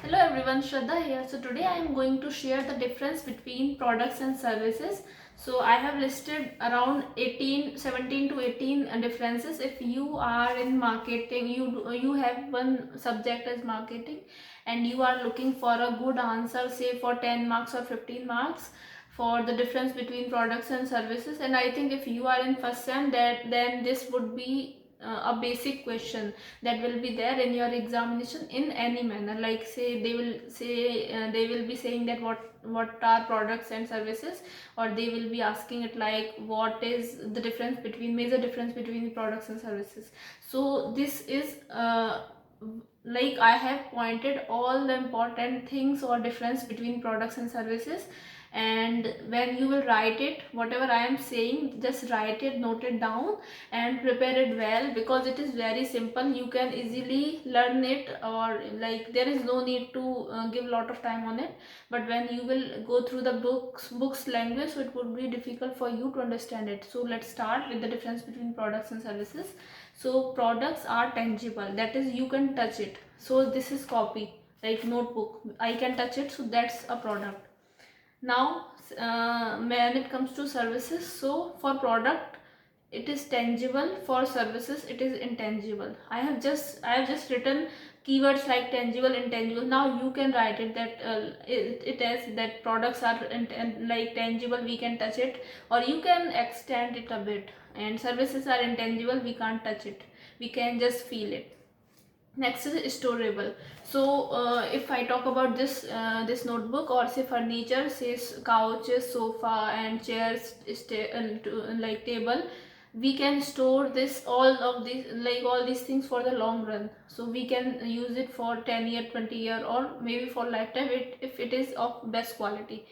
Hello everyone, Shraddha here. So today I am going to share the difference between products and services. So I have listed around 17 to 18 differences. If you are in marketing, you have one subject as marketing and you are looking for a good answer, say for 10 marks or 15 marks for the difference between products and services. And I think if you are in first sem, then this would be a basic question that will be there in your examination in any manner. Like say they will be saying that what are products and services, or they will be asking it like what is the difference between major difference between products and services. So this is like I have pointed all the important things or difference between products and services. And when you will write it, whatever I am saying, just write it, note it down and prepare it well, because it is very simple. You can easily learn it, or like there is no need to give lot of time on it. But when you will go through the books language, so it would be difficult for you to understand it. So let's start with the difference between products and services. So products are tangible, that is you can touch it. So this is copy, like notebook, I can touch it, so that's a product. Now when it comes to services, so for product it is tangible, for services it is intangible. I have just written keywords like tangible, intangible. Now you can write it that it as that products are like tangible, we can touch it, or you can extend it a bit, and services are intangible, we can't touch it, we can just feel it. Next is storable. So if I talk about this notebook, or say furniture, says couches, sofa and chairs, like table, we can store this all of these, like all these things for the long run. So we can use it for 10 year, 20 year, or maybe for lifetime if it is of best quality.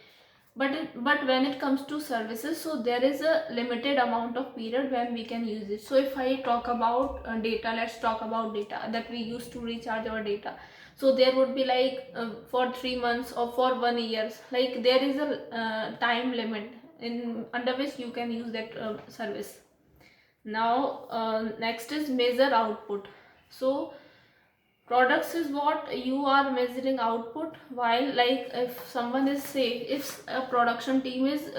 But when it comes to services, so there is a limited amount of period when we can use it. So if I talk about data, let's talk about data that we use to recharge our data. So there would be like for 3 months or for 1 year, like there is a time limit in under which you can use that service. Now next is measure output. So products is what you are measuring output, while like if someone is, say if a production team is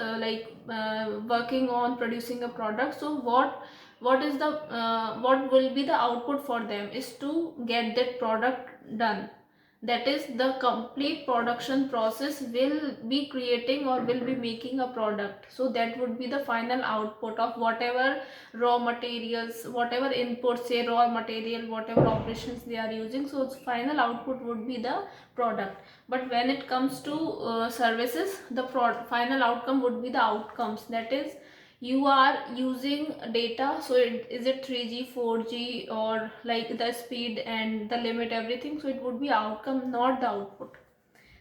working on producing a product, so what will be the output for them is to get that product done. That is, the complete production process will be creating or will be making a product. So that would be the final output of whatever raw materials, whatever inputs, say raw material, whatever operations they are using. So its final output would be the product. But when it comes to services, the final outcome would be the outcomes. That is, you are using data, so is it 3G, 4G, or like the speed and the limit, everything. So it would be outcome, not the output.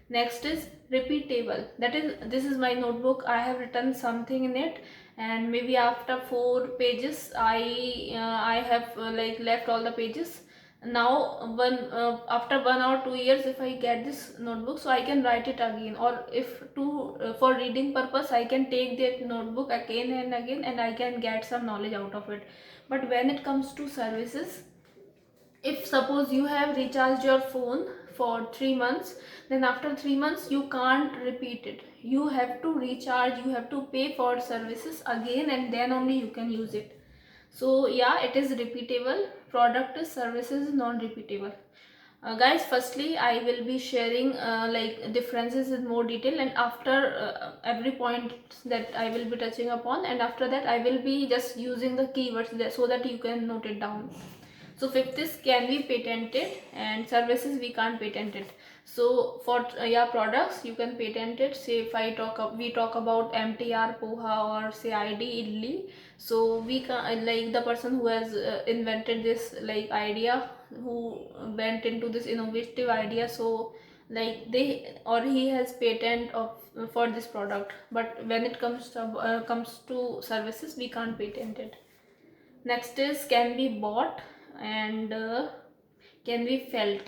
Next is repeatable. That is, this is my notebook, I have written something in it, and maybe after 4 pages I have like left all the pages. Now when after 1 or 2 years, if I get this notebook, so I can write it again, or if to for reading purpose, I can take that notebook again and again, and I can get some knowledge out of it. But when it comes to services, if suppose you have recharged your phone for 3 months, then after 3 months you can't repeat it, you have to recharge, you have to pay for services again, and then only you can use it. So yeah, it is repeatable. Product is services is non-repeatable. Guys, firstly I will be sharing like differences in more detail, and after every point that I will be touching upon, and after that I will be just using the keywords there so that you can note it down. So fifth is, can be patented, and services we can't patent it. So for yeah, products you can patent it. Say if we talk about MTR poha, or say ID idli, so we can, like the person who has invented this like idea, who went into this innovative idea, so like they or he has patent of for this product. But when it comes to services, we can't patent it. Next is, can be bought, and can be felt.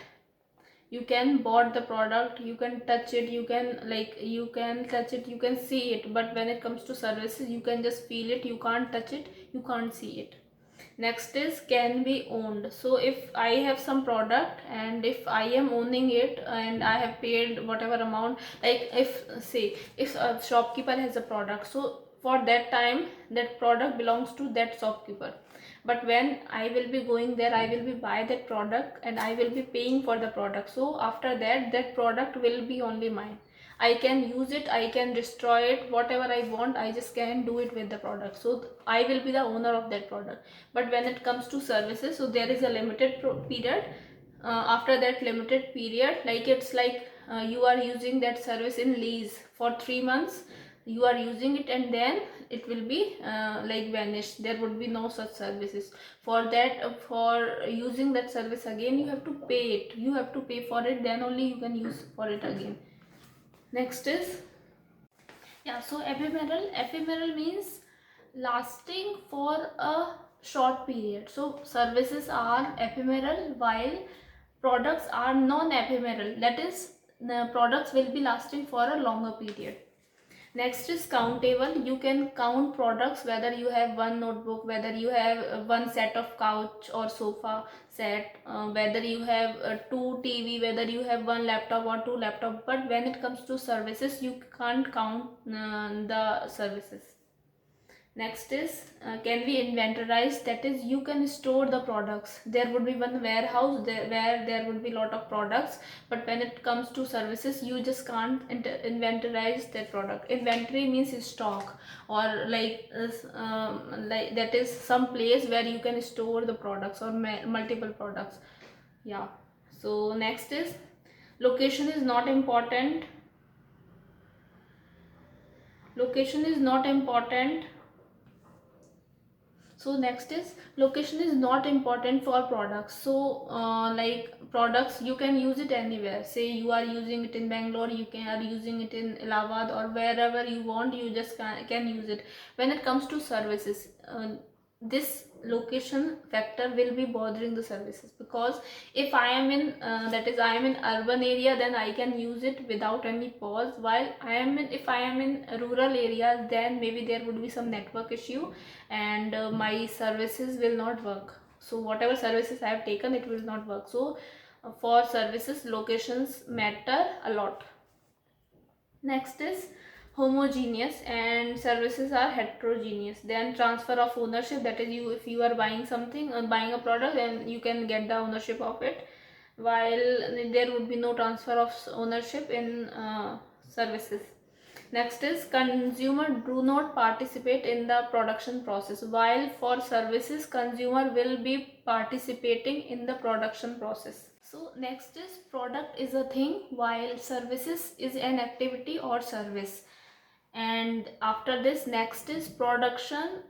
You can bought the product, you can touch it, you can touch it, you can see it. But when it comes to services, you can just feel it, you can't touch it, you can't see it. Next is can be owned. So if I have some product and if I am owning it and I have paid whatever amount, like if say if a shopkeeper has a product, so for that time that product belongs to that shopkeeper. But when I will be going there, I will be buy that product and I will be paying for the product. So after that, that product will be only mine. I can use it, I can destroy it, whatever I want, I just can do it with the product. So I will be the owner of that product. But when it comes to services, so there is a limited period. After that limited period, like it's like you are using that service in lease for 3 months. You are using it and then it will be like vanished. There would be no such services. For that, for using that service again, you have to pay it. You have to pay for it. Then only you can use for it again. Next is, yeah, so ephemeral. Ephemeral means lasting for a short period. So services are ephemeral while products are non-ephemeral. That is, the products will be lasting for a longer period. Next is countable. You can count products, whether you have one notebook, whether you have one set of couch or sofa set, whether you have two TV, whether you have one laptop or two laptop. But when it comes to services, you can't count the services. Next is can be inventorized. That is, you can store the products. There would be one warehouse there, where there would be lot of products, but when it comes to services, you just can't inventorize that product. Inventory means stock, or like that is some place where you can store the products or multiple products. Yeah. So next is location is not important. Location is not important. So next is location is not important for products. So like products, you can use it anywhere. Say you are using it in Bangalore, you are using it in Allahabad, or wherever you want, you just can use it. When it comes to services, this location factor will be bothering the services, because if I am in that is, I am in urban area, then I can use it without any pause. While if I am in rural areas, then maybe there would be some network issue and my services will not work. So whatever services I have taken, it will not work. So for services, locations matter a lot. Next is homogeneous, and services are heterogeneous. Then transfer of ownership, that is, you if you are buying something, buying a product, then you can get the ownership of it, while there would be no transfer of ownership in services. Next is consumer do not participate in the production process, while for services, consumer will be participating in the production process. So next is product is a thing, while services is an activity or service. And after this, next is production,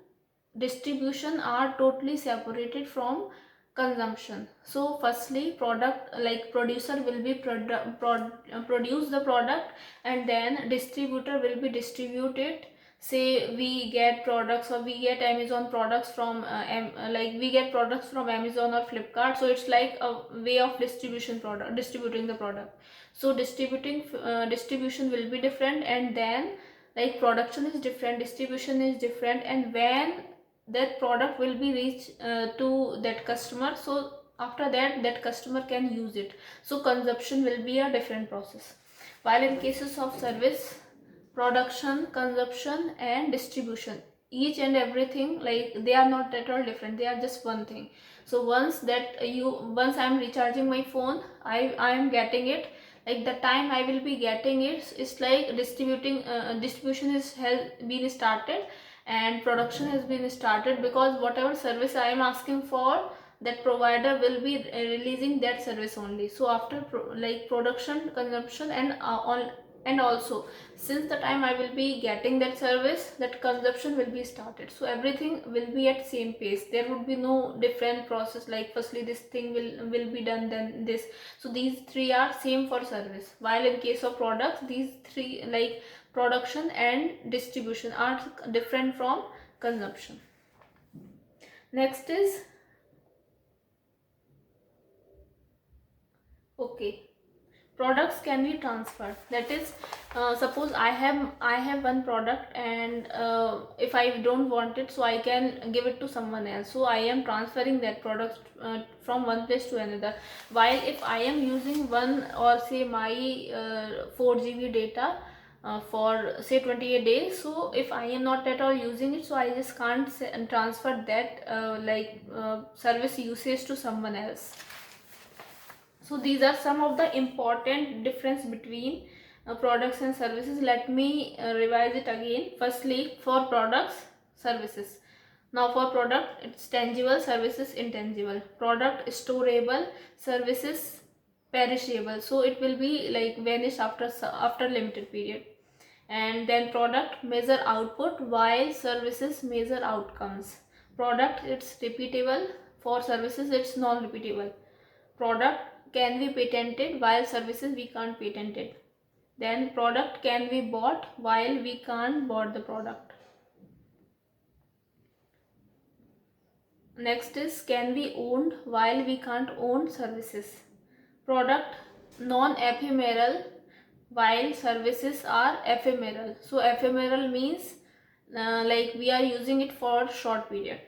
distribution are totally separated from consumption. So firstly, product, like producer will be produce the product, and then distributor will be distributed. Say we get products, or we get Amazon products from like we get products from Amazon or Flipkart, so it's like a way of distributing the product. So distribution will be different, and then like production is different, distribution is different, and when that product will be reached to that customer, so after that, that customer can use it. So consumption will be a different process. While in cases of service, production, consumption and distribution, each and everything, like they are not at all different, they are just one thing. So once I'm recharging my phone, I am getting it, like the time I will be getting it, it's like distribution has been started and production has been started, because whatever service I am asking for, that provider will be releasing that service only. So after like production, consumption and also, since the time I will be getting that service, that consumption will be started. So everything will be at same pace. There would be no different process, like firstly this thing will be done, then this. So these three are same for service, while in case of products, these three, like production and distribution, are different from consumption. Next is, okay, products can be transferred. That is, suppose I have one product, and if I don't want it, so I can give it to someone else. So I am transferring that product from one place to another. While if I am using one, or say my 4 GB data for say 28 days, so if I am not at all using it, so I just can't transfer that service usage to someone else. So these are some of the important difference between products and services. Let me revise it again. Firstly, for products, services. Now for product, it's tangible, services intangible. Product storable, services perishable. So it will be like vanish after limited period. And then product measure output, while services measure outcomes. Product, it's repeatable. For services, it's non-repeatable. Product can be patented, while services we can't patent it. Then product can be bought, while we can't bought the product. Next is can be owned, while we can't own services. Product non-ephemeral, while services are ephemeral. So ephemeral means like we are using it for short period.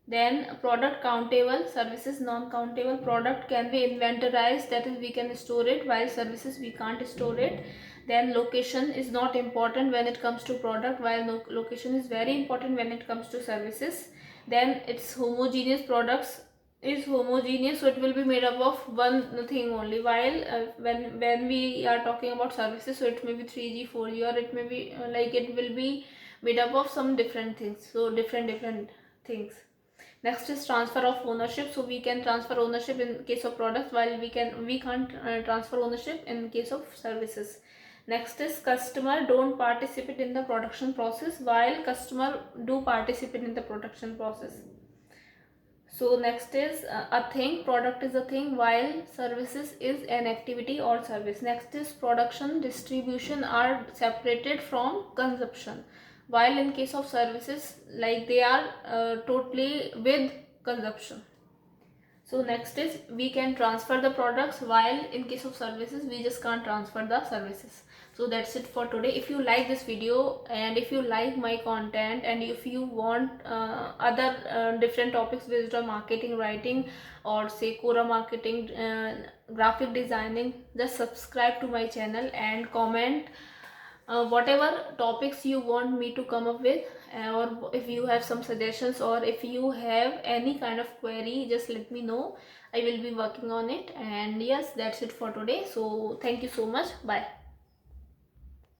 Then product countable, services non-countable. Product can be inventorized, that is we can store it, while services we can't store it. Then location is not important when it comes to product, while location is very important when it comes to services. Then it's homogeneous. Products is homogeneous, so it will be made up of one thing only, while when we are talking about services, so it may be 3G 4G, or it may be it will be made up of some different things, so different things. Next is transfer of ownership. So we can transfer ownership in case of products, while we can't transfer ownership in case of services. Next is customer don't participate in the production process, while customer do participate in the production process. So next is a thing. Product is a thing, while services is an activity or service. Next is production, distribution are separated from consumption, while in case of services, like they are totally with consumption. So next is we can transfer the products, while in case of services we just can't transfer the services. So that's it for today. If you like this video, and if you like my content, and if you want other different topics based on marketing, writing, or say Quora marketing, graphic designing, just subscribe to my channel and comment whatever topics you want me to come up with, or if you have some suggestions, or if you have any kind of query, just let me know. I will be working on it. And yes, that's it for today. So thank you so much. Bye.